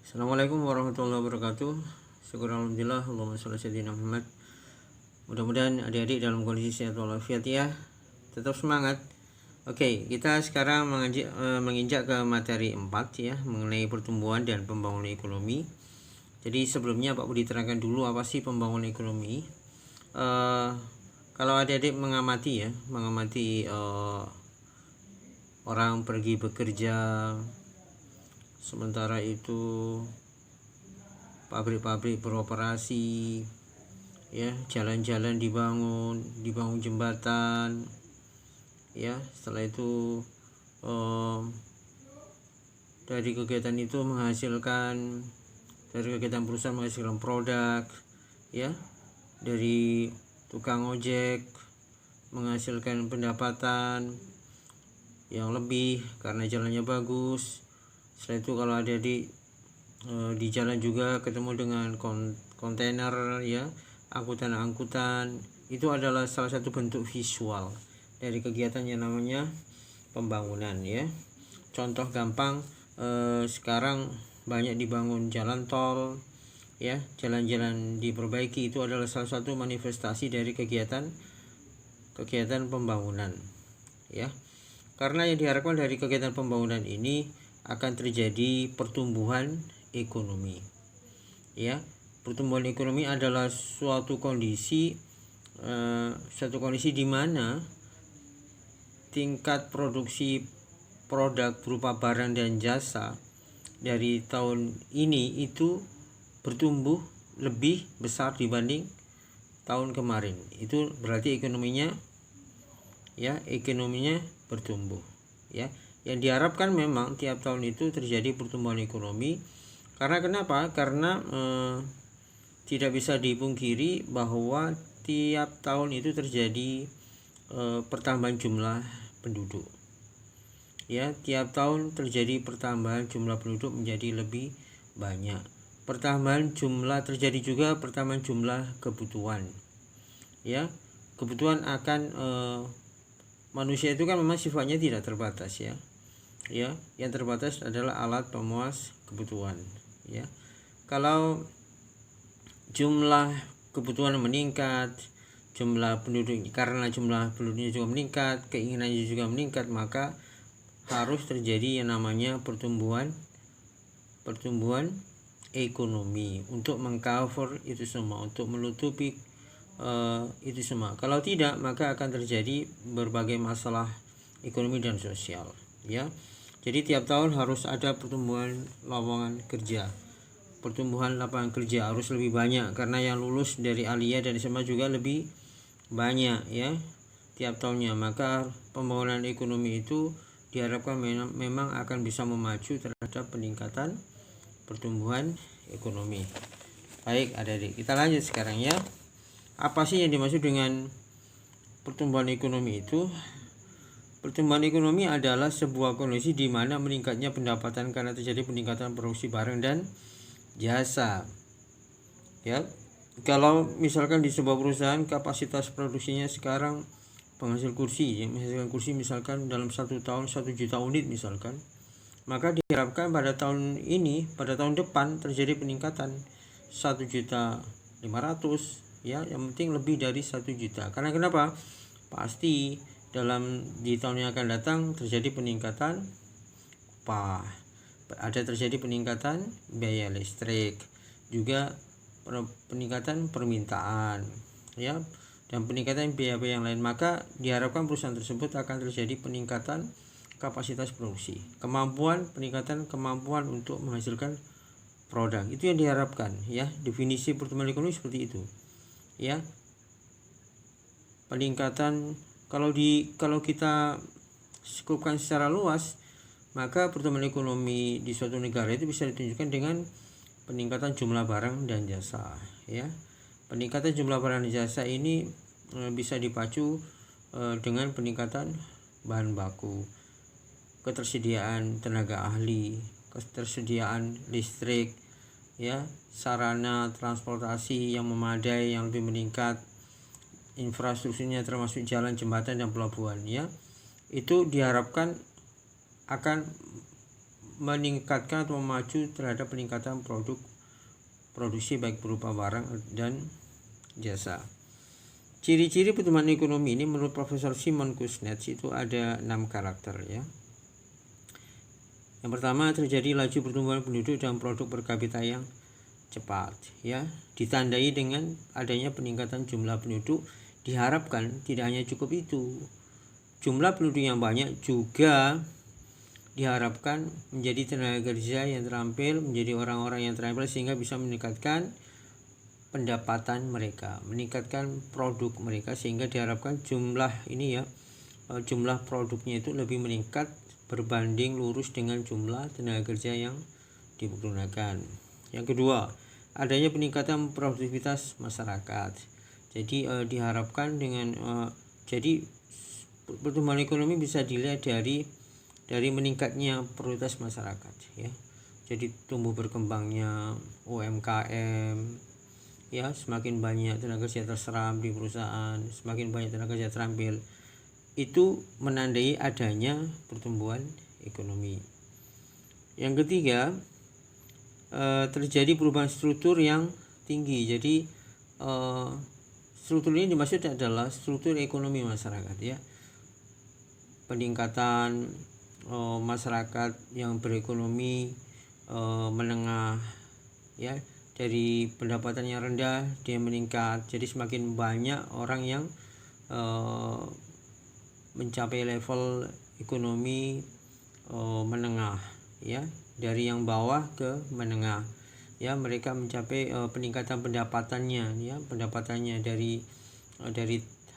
Assalamualaikum warahmatullahi wabarakatuh. Syukur alhamdulillah, Allahumma sholli ala sayyidina Muhammad. Mudah-mudahan adik-adik dalam kondisi sehat walafiat ya. Tetap semangat. Oke, kita sekarang menginjak ke materi 4 ya, mengenai pertumbuhan dan pembangunan ekonomi. Jadi sebelumnya Pak Budi terangkan dulu apa sih pembangunan ekonomi. Kalau adik-adik mengamati orang pergi bekerja, sementara itu pabrik-pabrik beroperasi ya, jalan-jalan dibangun jembatan ya. Setelah itu dari kegiatan itu menghasilkan, dari kegiatan perusahaan menghasilkan produk ya, dari tukang ojek menghasilkan pendapatan yang lebih karena jalannya bagus. Setelah itu kalau ada di jalan juga ketemu dengan kontainer ya, angkutan-angkutan, itu adalah salah satu bentuk visual dari kegiatan yang namanya pembangunan ya. Contoh gampang, sekarang banyak dibangun jalan tol ya, jalan-jalan diperbaiki, itu adalah salah satu manifestasi dari kegiatan pembangunan ya. Karena yang diharapkan dari kegiatan pembangunan ini akan terjadi pertumbuhan ekonomi ya. Pertumbuhan ekonomi adalah suatu kondisi di mana tingkat produksi produk berupa barang dan jasa dari tahun ini itu bertumbuh lebih besar dibanding tahun kemarin. Itu berarti ekonominya bertumbuh ya. Yang diharapkan memang tiap tahun itu terjadi pertumbuhan ekonomi. Karena kenapa? Karena tidak bisa dipungkiri bahwa tiap tahun itu terjadi pertambahan jumlah penduduk ya. Tiap tahun terjadi pertambahan jumlah penduduk menjadi lebih banyak. Terjadi juga pertambahan jumlah kebutuhan ya. Kebutuhan akan manusia itu kan memang sifatnya tidak terbatas ya. Yang terbatas adalah alat pemuas kebutuhan ya. Kalau jumlah kebutuhan meningkat, jumlah penduduknya juga meningkat, keinginannya juga meningkat, maka harus terjadi yang namanya pertumbuhan ekonomi untuk mengcover itu semua, untuk menutupi itu semua. Kalau tidak, maka akan terjadi berbagai masalah ekonomi dan sosial ya. Jadi tiap tahun harus ada pertumbuhan lapangan kerja. Pertumbuhan lapangan kerja harus lebih banyak karena yang lulus dari aliyah dan SMA juga lebih banyak ya tiap tahunnya. Maka pembangunan ekonomi itu diharapkan memang akan bisa memacu terhadap peningkatan pertumbuhan ekonomi. Baik adik-adik, kita lanjut sekarang ya. Apa sih yang dimaksud dengan pertumbuhan ekonomi itu? Pertumbuhan ekonomi adalah sebuah kondisi di mana meningkatnya pendapatan karena terjadi peningkatan produksi barang dan jasa. Ya, kalau misalkan di sebuah perusahaan kapasitas produksinya sekarang menghasilkan kursi misalkan dalam 1 tahun 1 juta unit misalkan, maka diharapkan pada tahun depan terjadi peningkatan 1.500.000 ya, yang penting lebih dari 1 juta. Karena kenapa? Pasti di tahun yang akan datang terjadi peningkatan upah, terjadi peningkatan biaya listrik, juga peningkatan permintaan ya, dan peningkatan biaya-biaya yang lain. Maka diharapkan perusahaan tersebut akan terjadi peningkatan kapasitas produksi, peningkatan kemampuan untuk menghasilkan produk. Itu yang diharapkan ya. Definisi pertumbuhan ekonomi seperti itu ya. Peningkatan kalau kita skupkan secara luas, maka pertumbuhan ekonomi di suatu negara itu bisa ditunjukkan dengan peningkatan jumlah barang dan jasa ya. Peningkatan jumlah barang dan jasa ini bisa dipacu dengan peningkatan bahan baku, ketersediaan tenaga ahli, ketersediaan listrik ya, sarana transportasi yang memadai yang lebih meningkat, infrastrukturnya termasuk jalan, jembatan dan pelabuhan ya. Itu diharapkan akan meningkatkan atau memacu terhadap peningkatan produksi baik berupa barang dan jasa. Ciri-ciri pertumbuhan ekonomi ini menurut Profesor Simon Kuznets itu ada 6 karakter ya. Yang pertama, terjadi laju pertumbuhan penduduk dan produk per kapita yang cepat ya, ditandai dengan adanya peningkatan jumlah penduduk. Diharapkan tidak hanya cukup itu, jumlah penduduk yang banyak juga diharapkan menjadi tenaga kerja yang terampil, menjadi orang-orang yang terampil sehingga bisa meningkatkan pendapatan mereka, meningkatkan produk mereka, sehingga diharapkan jumlah ini ya, jumlah produknya itu lebih meningkat berbanding lurus dengan jumlah tenaga kerja yang dipergunakan. Yang kedua, adanya peningkatan produktivitas masyarakat. Jadi diharapkan dengan jadi pertumbuhan ekonomi bisa dilihat dari meningkatnya produktivitas masyarakat ya. Jadi tumbuh berkembangnya UMKM ya, semakin banyak tenaga kerja terserap di perusahaan, semakin banyak tenaga kerja terampil, itu menandai adanya pertumbuhan ekonomi. Yang ketiga, terjadi perubahan struktur yang tinggi. Jadi struktur ini dimaksud adalah struktur ekonomi masyarakat ya. Peningkatan masyarakat yang berekonomi menengah ya, dari pendapatan yang rendah dia meningkat, jadi semakin banyak orang yang mencapai level ekonomi menengah ya, dari yang bawah ke menengah ya, mereka mencapai peningkatan pendapatannya ya, pendapatannya dari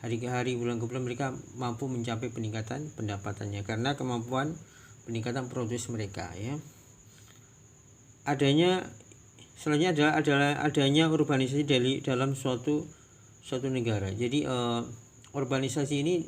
hari ke hari, bulan ke bulan, mereka mampu mencapai peningkatan pendapatannya karena kemampuan peningkatan produksi mereka ya. Selanjutnya adalah adanya urbanisasi dalam suatu negara. Jadi urbanisasi ini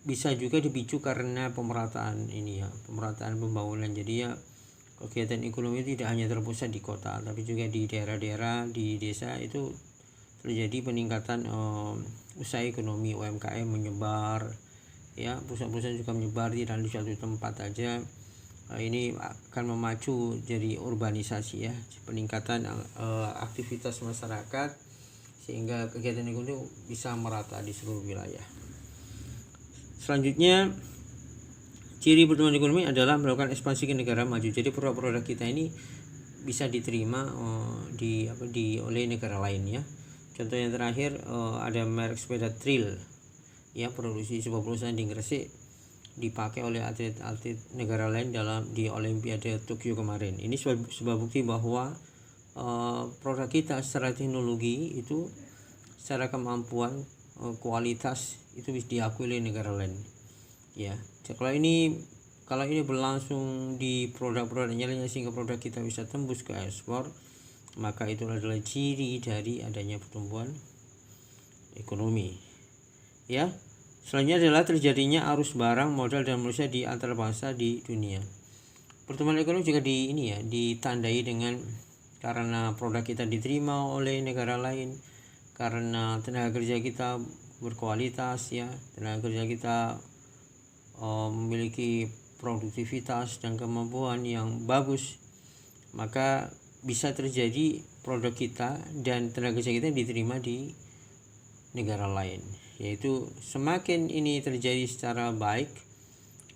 bisa juga dipicu karena pemerataan ini ya, pemerataan pembangunan. Jadi ya, kegiatan ekonomi tidak hanya terpusat di kota, tapi juga di daerah-daerah, di desa itu terjadi peningkatan usaha ekonomi, UMKM menyebar ya, perusahaan-perusahaan juga menyebar tidak di suatu tempat aja. Ini akan memacu jadi urbanisasi ya, peningkatan aktivitas masyarakat sehingga kegiatan ekonomi bisa merata di seluruh wilayah. Selanjutnya, ciri pertumbuhan ekonomi adalah melakukan ekspansi ke negara maju. Jadi produk-produk kita ini bisa diterima oleh negara lain ya. Contoh yang terakhir ada merek sepeda Trail ya, produksi sebuah perusahaan di Gresik, dipakai oleh atlet-atlet negara lain di Olimpiade Tokyo kemarin. Ini sebuah bukti bahwa produk kita secara teknologi itu, secara kemampuan, kualitas itu bisa diakui oleh negara lain ya. Kalau ini berlangsung di produk-produk lainnya sehingga produk kita bisa tembus ke ekspor, maka itu adalah ciri dari adanya pertumbuhan ekonomi ya. Selanjutnya adalah terjadinya arus barang, modal dan manusia di antar bangsa di dunia. Pertumbuhan ekonomi juga ditandai dengan karena produk kita diterima oleh negara lain, karena tenaga kerja kita berkualitas ya, tenaga kerja kita memiliki produktivitas dan kemampuan yang bagus, maka bisa terjadi produk kita dan tenaga kerja kita diterima di negara lain. Yaitu semakin ini terjadi secara baik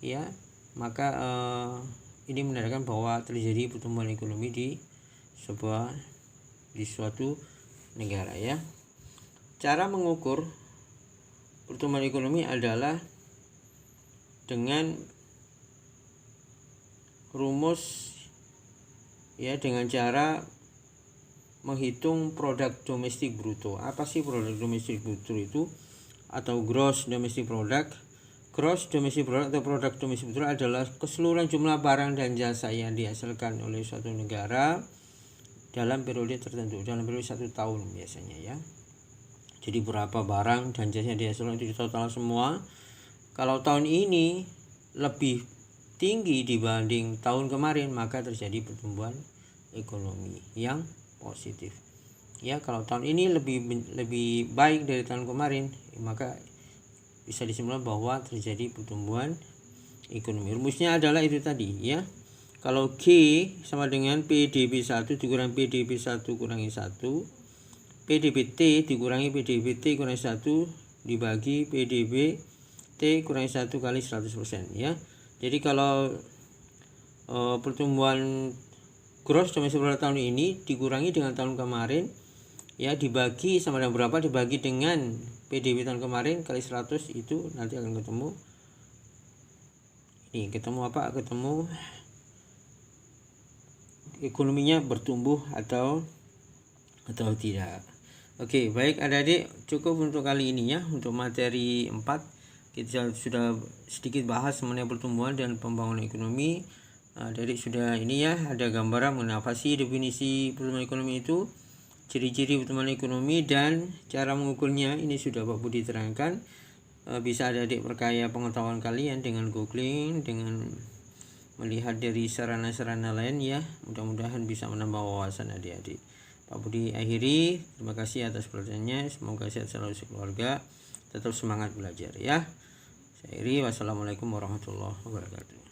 ya, maka ini menandakan bahwa terjadi pertumbuhan ekonomi di suatu negara ya. Cara mengukur pertumbuhan ekonomi adalah dengan rumus ya, dengan cara menghitung produk domestik bruto. Apa sih produk domestik bruto itu? Atau gross domestic product. Gross domestic product atau produk domestik bruto adalah keseluruhan jumlah barang dan jasa yang dihasilkan oleh suatu negara dalam periode tertentu, dalam periode 1 tahun biasanya ya. Jadi berapa barang dan jasa yang dihasilkan itu total semua. Kalau tahun ini lebih tinggi dibanding tahun kemarin, maka terjadi pertumbuhan ekonomi yang positif ya. Kalau tahun ini lebih baik dari tahun kemarin, maka bisa disimpulkan bahwa terjadi pertumbuhan ekonomi. Rumusnya adalah itu tadi ya, Kalau G sama dengan PDB1 dikurangi PDB1 kurangi 1, PDB-T dikurangi PDB-T kurangi 1 dibagi PDB-T kurangi 1 kali 100% ya. Jadi kalau pertumbuhan gross domestic product tahun ini dikurangi dengan tahun kemarin ya, dibagi sama dengan berapa, dibagi dengan PDB tahun kemarin kali 100, itu nanti akan ketemu ini, ketemu apa? Ketemu ekonominya bertumbuh atau tidak. Oke, baik adik-adik, cukup untuk kali ini ya. Untuk materi 4 kita sudah sedikit bahas mengenai pertumbuhan dan pembangunan ekonomi. Adik-adik sudah ini ya, ada gambaran mengenai apa sih definisi pertumbuhan ekonomi itu, ciri-ciri pertumbuhan ekonomi dan cara mengukurnya. Ini sudah Pak Budi terangkan. Bisa adik-adik perkaya pengetahuan kalian dengan googling, dengan melihat dari sarana-sarana lain ya. Mudah-mudahan bisa menambah wawasan adik-adik. Pak Budi akhiri, terima kasih atas perhatiannya. Semoga sehat selalu sekeluarga, tetap semangat belajar ya. Saya akhiri, wassalamualaikum warahmatullahi wabarakatuh.